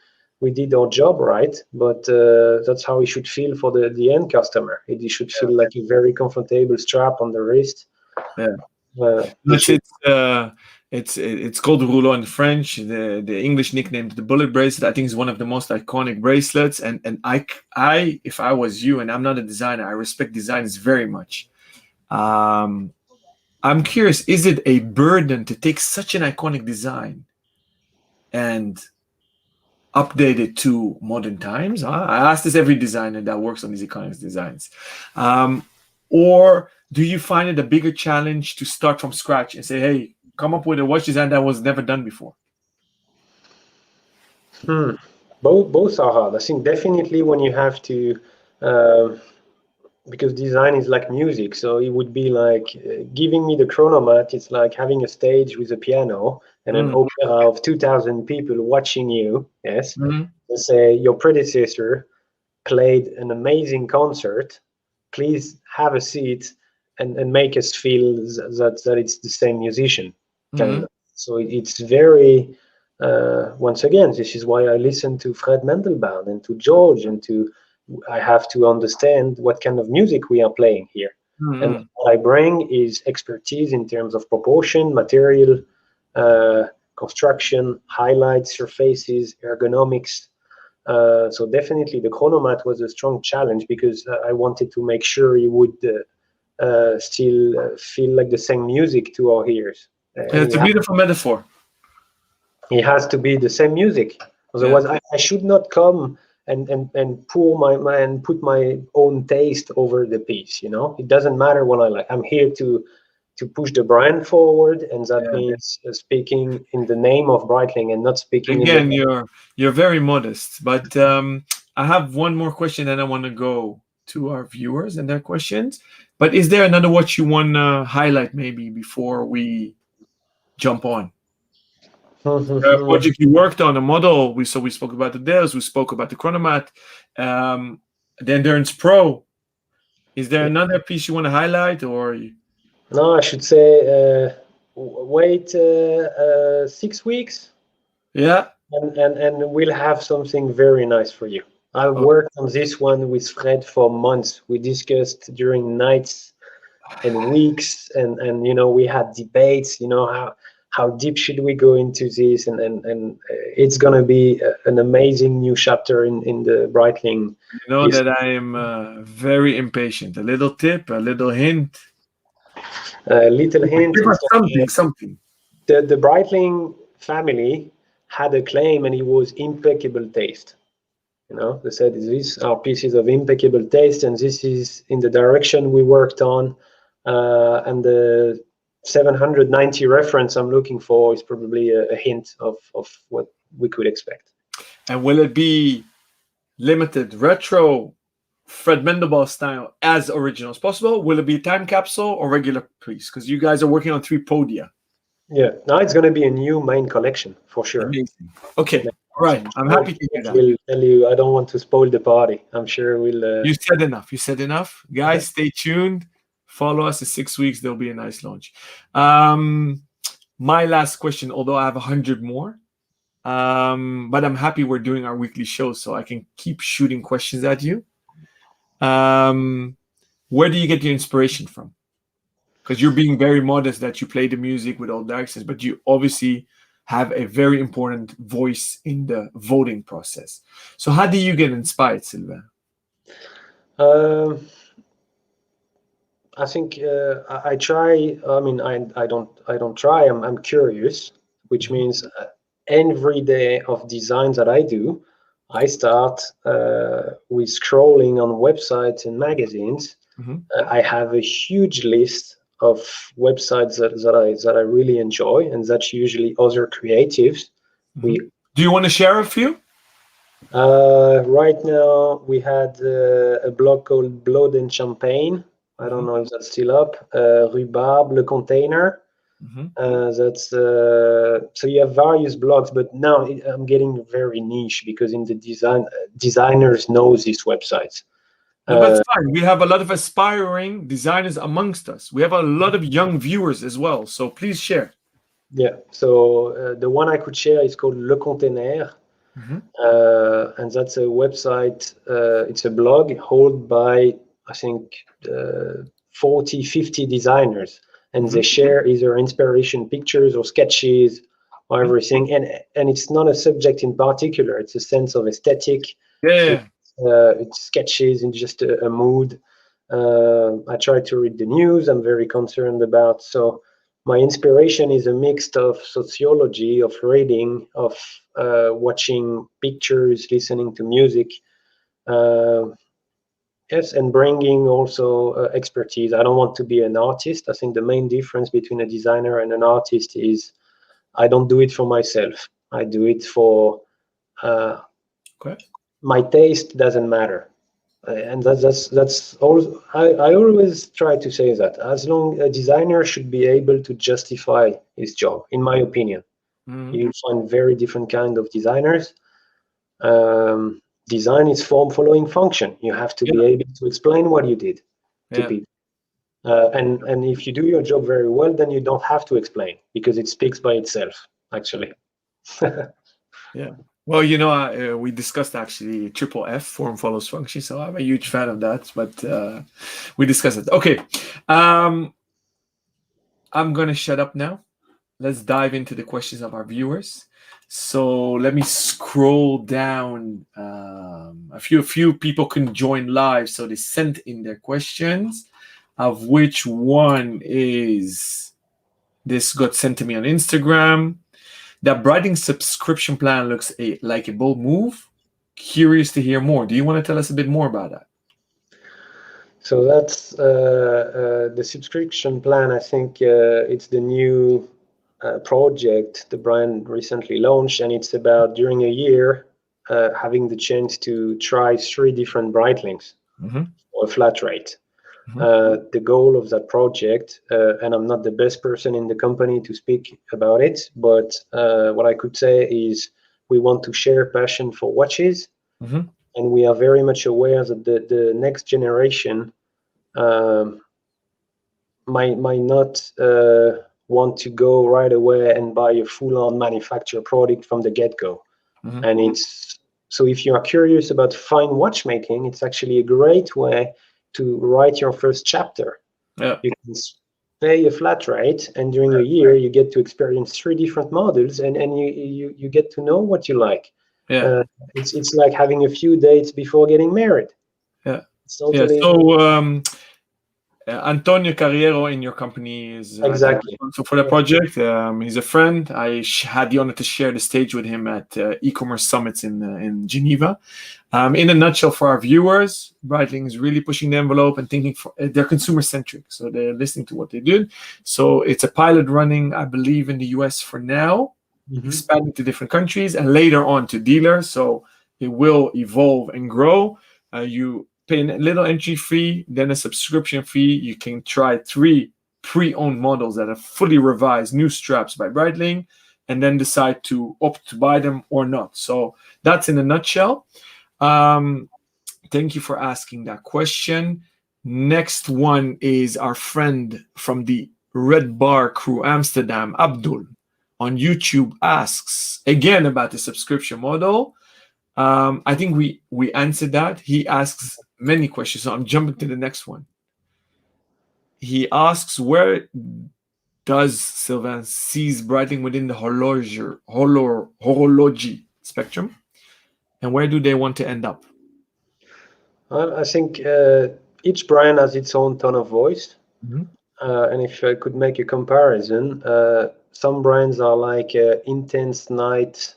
[SPEAKER 1] did our job right, but that's how it should feel for the end customer. It should feel like a very comfortable strap on the wrist.
[SPEAKER 2] Yeah. It's called rouleau in French. The English nickname, the bullet bracelet, I think is one of the most iconic bracelets. And I if I was you, and I'm not a designer, I respect designers very much. I'm curious, is it a burden to take such an iconic design and update it to modern times? I ask this every designer that works on these iconic designs. Or do you find it a bigger challenge to start from scratch and say, hey, come up with a watch design that was never done before?
[SPEAKER 1] Both are hard. I think definitely when you have to, because design is like music, so it would be like giving me the Chronomat. It's like having a stage with a piano and an opera of 2,000 people watching you. Yes, let's say your predecessor played an amazing concert. Please have a seat and make us feel that it's the same musician. So it's very, once again, this is why I listen to Fred Mendelbaum and to George, and I have to understand what kind of music we are playing here. And what I bring is expertise in terms of proportion, material, construction, highlights, surfaces, ergonomics. So definitely the Chronomat was a strong challenge, because I wanted to make sure it would still feel like the same music to our ears.
[SPEAKER 2] It's a beautiful metaphor.
[SPEAKER 1] It has to be the same music. Otherwise, I should not come and put my own taste over the piece. You know, it doesn't matter what I like. I'm here to push the brand forward, and that means speaking in the name of Breitling and not speaking.
[SPEAKER 2] Again, you're very modest, but I have one more question, and I want to go to our viewers and their questions. But is there another watch you want to highlight maybe before we jump on? Project you worked on, a model. We spoke about the Dells, we spoke about the Chronomat, the Endurance Pro. Is there another piece you want to highlight, or?
[SPEAKER 1] No, I should say wait 6 weeks.
[SPEAKER 2] Yeah.
[SPEAKER 1] And we'll have something very nice for you. I've worked on this one with Fred for months. We discussed during nights and weeks, and you know, we had debates, you know, how deep should we go into this, and it's gonna be an amazing new chapter in the Breitling.
[SPEAKER 2] You know that I am very impatient. A little tip, a little hint.
[SPEAKER 1] Little hint.
[SPEAKER 2] Give us something.
[SPEAKER 1] The Breitling family had a claim, and it was impeccable taste. You know, they said these are pieces of impeccable taste, and this is in the direction we worked on. And the 790 reference I'm looking for is probably a hint of what we could expect.
[SPEAKER 2] And will it be limited retro Fred Mendelball style as original as possible? Will it be time capsule or regular piece? Because you guys are working on 3 podia.
[SPEAKER 1] Yeah, now it's going to be a new main collection for sure.
[SPEAKER 2] Amazing. Okay, all right. I'm happy to hear that.
[SPEAKER 1] We'll tell you. I don't want to spoil the party. I'm sure we'll.
[SPEAKER 2] You said enough. You said enough, guys. Stay tuned. Follow us in 6 weeks. There'll be a nice launch. My last question, although I have 100 more, but I'm happy we're doing our weekly show, so I can keep shooting questions at you. Where do you get your inspiration from? Because you're being very modest that you play the music with all the accents, but you obviously have a very important voice in the voting process. So how do you get inspired, Sylvain?
[SPEAKER 1] I think I try. I mean, I don't try. I'm curious, which means every day of designs that I do, I start with scrolling on websites and magazines. I have a huge list of websites that I really enjoy, and that's usually other creatives. Do
[SPEAKER 2] you want to share a few?
[SPEAKER 1] Right now, we had a blog called Blood and Champagne. I don't know if that's still up. Rhubarbe, Le Container. That's so you have various blogs, but now I'm getting very niche because in the designers know these websites.
[SPEAKER 2] No, that's fine. We have a lot of aspiring designers amongst us. We have a lot of young viewers as well. So please share.
[SPEAKER 1] Yeah. So the one I could share is called Le Container. And that's a website. It's a blog held by, I think, 40, 50 designers. And they share either inspiration pictures or sketches or everything. And it's not a subject in particular. It's a sense of aesthetic.
[SPEAKER 2] Yeah.
[SPEAKER 1] It's sketches in just a mood. I try to read the news. I'm very concerned about. So my inspiration is a mix of sociology, of reading, of watching pictures, listening to music. Yes, and bringing also expertise. I don't want to be an artist. I think the main difference between a designer and an artist is I don't do it for myself. I do it for my taste doesn't matter. And that's all. I always try to say that as long a designer should be able to justify his job, in my opinion. You find very different kind of designers. Design is form following function. You have to be able to explain what you did to people. And if you do your job very well, then you don't have to explain because it speaks by itself, actually.
[SPEAKER 2] Yeah. Well, you know, we discussed actually triple F, form follows function, so I'm a huge fan of that, but we discussed it. Okay. I'm going to shut up now. Let's dive into the questions of our viewers. So let me scroll down. A few people can join live, so they sent in their questions, of which one is, this got sent to me on Instagram. That Breitling subscription plan looks like a bold move. Curious to hear more. Do you want to tell us a bit more about that?
[SPEAKER 1] So that's the subscription plan. I think it's the new project the brand recently launched, and it's about during a year having the chance to try 3 different Breitlings or a flat rate.
[SPEAKER 2] Mhm.
[SPEAKER 1] The goal of that project, and I'm not the best person in the company to speak about it, but what I could say is we want to share passion for watches,
[SPEAKER 2] Mhm.
[SPEAKER 1] and we are very much aware that the next generation might not want to go right away and buy a full-on manufactured product from the get-go.
[SPEAKER 2] Mhm.
[SPEAKER 1] And it's so if you are curious about fine watchmaking, it's actually a great way to write your first chapter.
[SPEAKER 2] Yeah.
[SPEAKER 1] You can pay a flat rate, and during a year you get to experience 3 different models, and you get to know what you like.
[SPEAKER 2] Yeah.
[SPEAKER 1] It's like having a few dates before getting married.
[SPEAKER 2] Yeah.
[SPEAKER 1] It's
[SPEAKER 2] Yeah.
[SPEAKER 1] totally
[SPEAKER 2] So Antonio Carriero in your company is the
[SPEAKER 1] exactly.
[SPEAKER 2] responsible for the
[SPEAKER 1] Yeah.
[SPEAKER 2] project. He's a friend. I had the honor to share the stage with him at e-commerce summits in Geneva. In a nutshell, for our viewers, Breitling is really pushing the envelope and thinking they're consumer centric. So they're listening to what they did. So it's a pilot running, I believe, in the US for now, expanding to different countries and later on to dealers. So it will evolve and grow. You pay a little entry fee, then a subscription fee. You can try 3 pre-owned models that are fully revised, new straps by Breitling, and then decide to opt to buy them or not. So that's in a nutshell. Thank you for asking that question. Next one is our friend from the Red Bar Crew Amsterdam, Abdul, on YouTube asks again about the subscription model. I think we answered that. He asks many questions, so I'm jumping to the next one. He asks, where does Sylvain sees Breitling within the horology spectrum, and where do they want to end up?
[SPEAKER 1] Well, I think each brand has its own tone of voice.
[SPEAKER 2] Mm-hmm.
[SPEAKER 1] And if I could make a comparison, some brands are like an intense night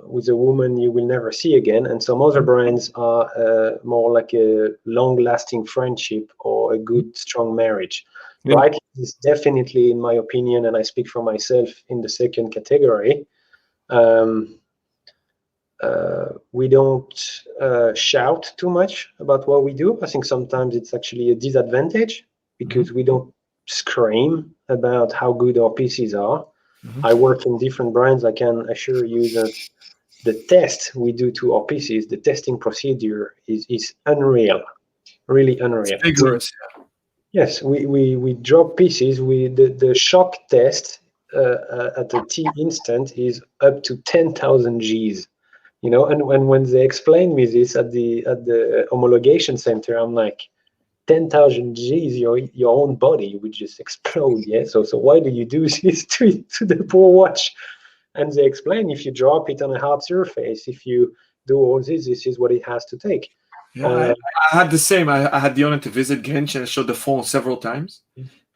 [SPEAKER 1] with a woman you will never see again, and some other brands are more like a long-lasting friendship or a good, strong marriage.
[SPEAKER 2] Yeah.
[SPEAKER 1] Breitling is definitely, in my opinion, and I speak for myself, in the second category. We don't shout too much about what we do. I think sometimes it's actually a disadvantage because we don't scream about how good our pieces are. I work in different brands. I can assure you that the test we do to our pieces, the testing procedure is unreal, really unreal.
[SPEAKER 2] Vigorous.
[SPEAKER 1] Yes, we drop pieces. The shock test at the T instant is up to 10,000 Gs. And when they explained me this at the homologation center, I'm like, 10,000 Gs, your own body would just explode. Yeah. So why do you do this to the poor watch? And they explain, if you drop it on a hard surface, if you do all this is what it has to take.
[SPEAKER 2] Yeah, I had the same. I had the honor to visit Grinch and I showed the phone several times.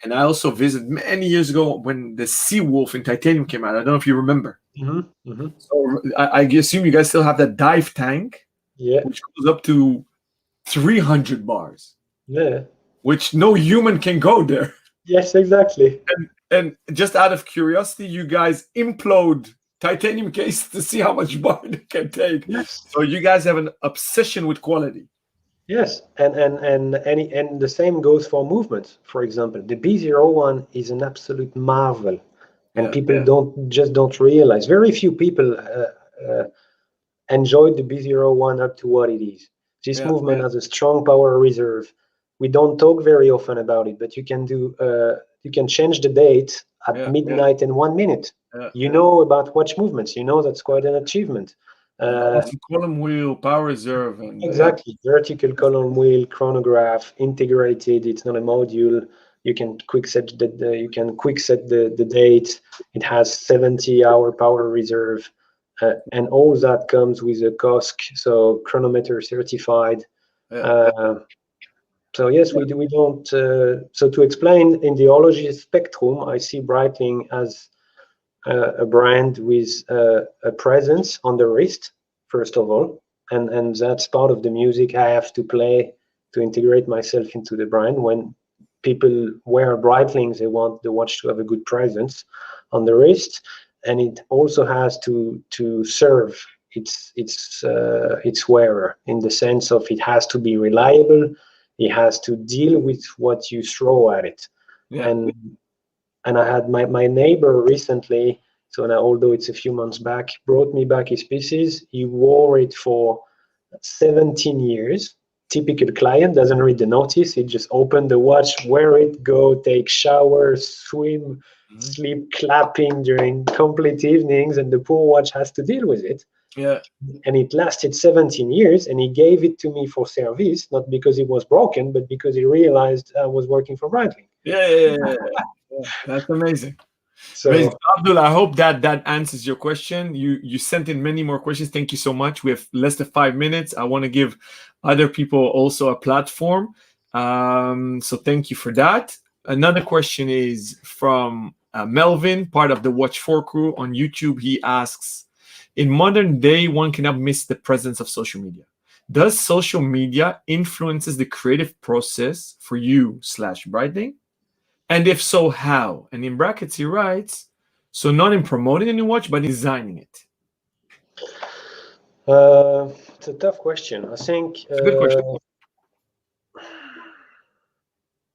[SPEAKER 2] And I also visited many years ago when the Seawolf in titanium came out. I don't know if you remember. So I assume you guys still have that dive tank, which goes up to 300 bars.
[SPEAKER 1] Yeah.
[SPEAKER 2] Which no human can go there.
[SPEAKER 1] Yes, exactly.
[SPEAKER 2] And just out of curiosity, you guys implode titanium case to see how much bar it can take.
[SPEAKER 1] Yes.
[SPEAKER 2] So you guys have an obsession with quality.
[SPEAKER 1] Yes, and the same goes for movements. For example, the B01 is an absolute marvel, and people don't realize. Very few people enjoyed the B01 up to what it is. This movement has a strong power reserve. We don't talk very often about it, but you can change the date at midnight in 1 minute. You know about watch movements. You know that's quite an achievement.
[SPEAKER 2] Column wheel, power reserve, and
[SPEAKER 1] exactly, vertical column wheel, chronograph, integrated. It's not a module. You can quick set the date. It has 70-hour power reserve, and all that comes with a COSC, so chronometer certified. So yes, we don't. So to explain, in the horology spectrum, I see Breitling as a brand with a presence on the wrist, first of all, and that's part of the music I have to play to integrate myself into the brand. When people wear Breitling, they want the watch to have a good presence on the wrist, and it also has to serve its wearer, in the sense of it has to be reliable, it has to deal with what you throw at it.
[SPEAKER 2] Yeah.
[SPEAKER 1] And I had my neighbor recently, so now, although it's a few months back, brought me back his pieces. He wore it for 17 years. Typical client, doesn't read the notice. He just open the watch, wear it, go take showers, swim, sleep clapping during complete evenings, and the poor watch has to deal with it.
[SPEAKER 2] Yeah.
[SPEAKER 1] And it lasted 17 years, and he gave it to me for service, not because it was broken, but because he realized I was working for Breitling.
[SPEAKER 2] Yeah. That's amazing.
[SPEAKER 1] So,
[SPEAKER 2] amazing. Abdul, I hope that answers your question. You sent in many more questions. Thank you so much. We have less than 5 minutes. I want to give other people also a platform. So thank you for that. Another question is from Melvin, part of the Watch 4 crew on YouTube. He asks, in modern day, one cannot miss the presence of social media. Does social media influences the creative process for you / Breitling? And if so, how? And in brackets, he writes, so not in promoting a new watch, but in designing it.
[SPEAKER 1] it's a tough question. I think
[SPEAKER 2] It's a good question.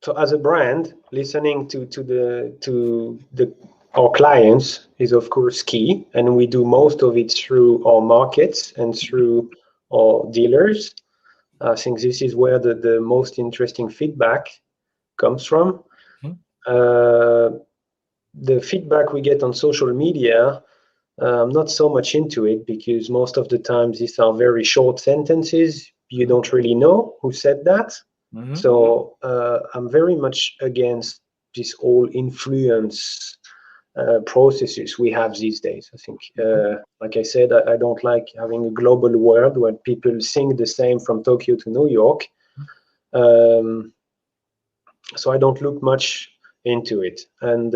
[SPEAKER 1] So as a brand, listening to our clients is of course key, and we do most of it through our markets and through our dealers. I think this is where the most interesting feedback comes from. The feedback we get on social media, I'm not so much into it, because most of the times these are very short sentences. You don't really know who said that. So I'm very much against this whole influence processes we have these days. I think, like I said, I don't like having a global world where people sing the same from Tokyo to New York. So I don't look much into it. And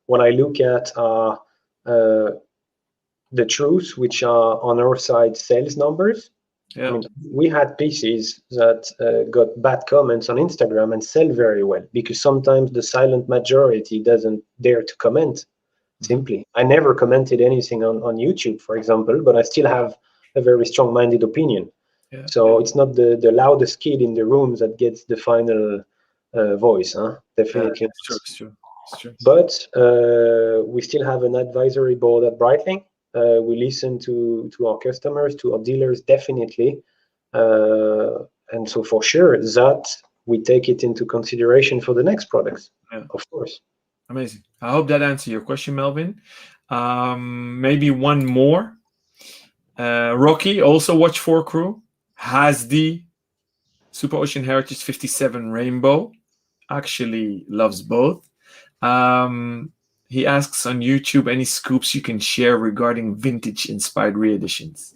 [SPEAKER 1] what I look at are the truths, which are on our side sales numbers.
[SPEAKER 2] Yeah.
[SPEAKER 1] I mean, we had pieces that got bad comments on Instagram and sell very well, because sometimes the silent majority doesn't dare to comment. Simply, I never commented anything on YouTube, for example, but I still have a very strong-minded opinion. So it's not the loudest kid in the room that gets the final voice, huh? Definitely.
[SPEAKER 2] It's true.
[SPEAKER 1] But we still have an advisory board at Breitling. We listen to our customers, to our dealers, definitely. And so for sure that we take it into consideration for the next products, of course.
[SPEAKER 2] Amazing. I hope that answers your question, Melvin. Maybe one more. Rocky, also Watch 4 crew, has the Super Ocean Heritage 57 Rainbow. Actually loves both. He asks on YouTube, any scoops you can share regarding vintage-inspired re-editions?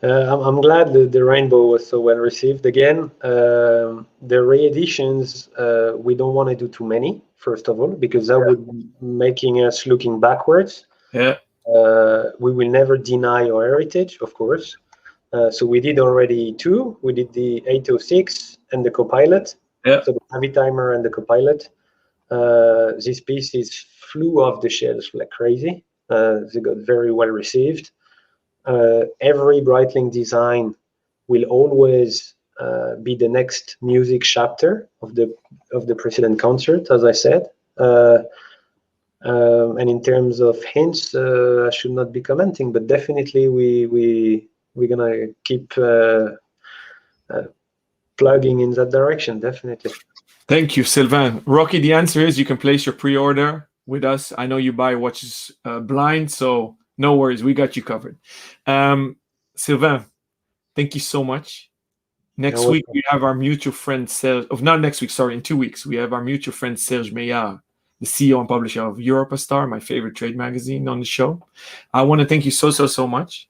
[SPEAKER 1] I'm glad the Rainbow was so well received again. The re-editions, we don't want to do too many, first of all, because that would be making us looking backwards.
[SPEAKER 2] Yeah.
[SPEAKER 1] We will never deny our heritage, of course. So we did already 2. We did the 806 and the Copilot.
[SPEAKER 2] Yeah.
[SPEAKER 1] So the heavy timer and the Copilot. These pieces flew off the shelves like crazy. They got very well received. Every Breitling design will always be the next music chapter of the precedent concert, as I said. And in terms of hints, I should not be commenting, but definitely we're gonna keep plugging in that direction, definitely.
[SPEAKER 2] Thank you, Sylvain. Rocky, the answer is you can place your pre-order with us. I know you buy watches blind, so no worries, we got you covered. Sylvain, thank you so much. Next week we have our mutual friend Serge. Not next week, sorry, in 2 weeks we have our mutual friend Serge Meillard, the CEO and publisher of Europastar, my favorite trade magazine, on the show. I want to thank you so much.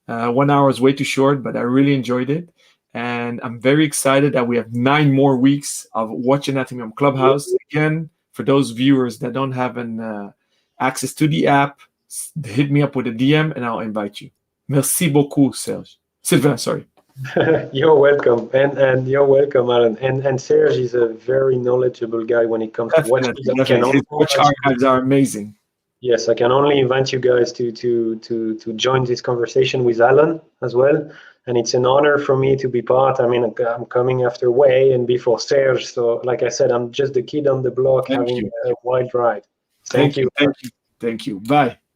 [SPEAKER 2] 1 hour is way too short, but I really enjoyed it. And I'm very excited that we have 9 more weeks of Watch Anatomy on Clubhouse. Again, for those viewers that don't have an access to the app, hit me up with a DM and I'll invite you. Merci beaucoup, Serge. Sylvain, sorry.
[SPEAKER 1] You're welcome, and you're welcome, Alon. And Serge is a very knowledgeable guy when it comes to watches.
[SPEAKER 2] His watch archives are amazing.
[SPEAKER 1] Yes, I can only invite you guys to join this conversation with Alon as well, and it's an honor for me to be part. I mean, I'm coming after Way and before Serge, so like I said, I'm just the kid on the block
[SPEAKER 2] Thank
[SPEAKER 1] having
[SPEAKER 2] you.
[SPEAKER 1] a wild ride.
[SPEAKER 2] Thank you. Thank you. Thank you. Bye.